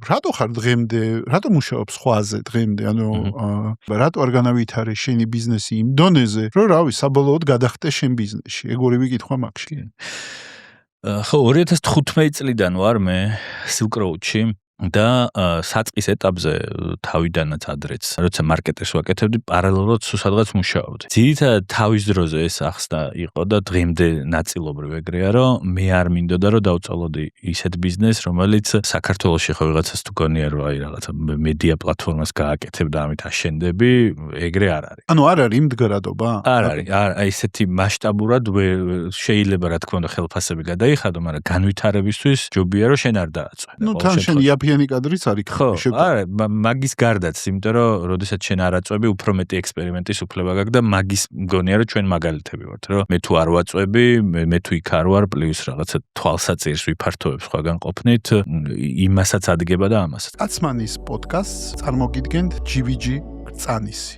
რატო ხარ დღემდე, რატო მუშაობ სხვაზე დღემდე, ანუ რატო არ განავითარე შენი ბიზნესი იმ დონეზე, რომ რავი, საბოლოოდ გადახტე შენ ბიზნესში. ეგ ორივე კითხვა მაქვს. ხო, 2015 წლიდან ვარ მე Silk Road-ში და საწყის ეტაპზე თავიდანაც ადრეც, როცა მარკეტინგს ვაკეთებდი, პარალელურად სადღაც მუშაობდი. ძირითადად თავის დროზე ეს ახსნა იყო და დღემდე ნაწილობრივ ეგრეა, რომ მე არ მინდოდა რომ დავწვალოდი ისეთ ბიზნესს, რომელიც საქართველოში ხო ვიღაცას თუ გონია რომ აი რაღაცა მედია პლატფორმას გააკეთებ და ამით აშენდები, ეგრე არ არის. ანუ არ არის მდგრადობა? არ არის, აი ესეთი მასშტაბურად შეიძლება რა თქმა უნდა ხელფასები გადაიხადო, მაგრამ განვითარებისთვის ჯობია რომ შენ არ დააწვე. ნუ თან შენ იაფიანი კადრიც არის. ხო, არა, მაგის გარდაც, იმიტომ რომ როდესაც შენ არ აწვევი, უფრო მეტი ექსპერიმენტის უფლება გაქვს და მაგის მგონია რომ ჩვენ მაგალითები ვართ, რომ მე თუ არ ვაწვევი, მე თუ იქ არ ვარ, პლუს რაღაცა თვალსაჭირს ვიფართოვებ სხვაგან ყოფნით, იმასაც ადგება და ამასაც. კაცმანის პოდკასტს წარმოგიდგენთ GVG წანისი.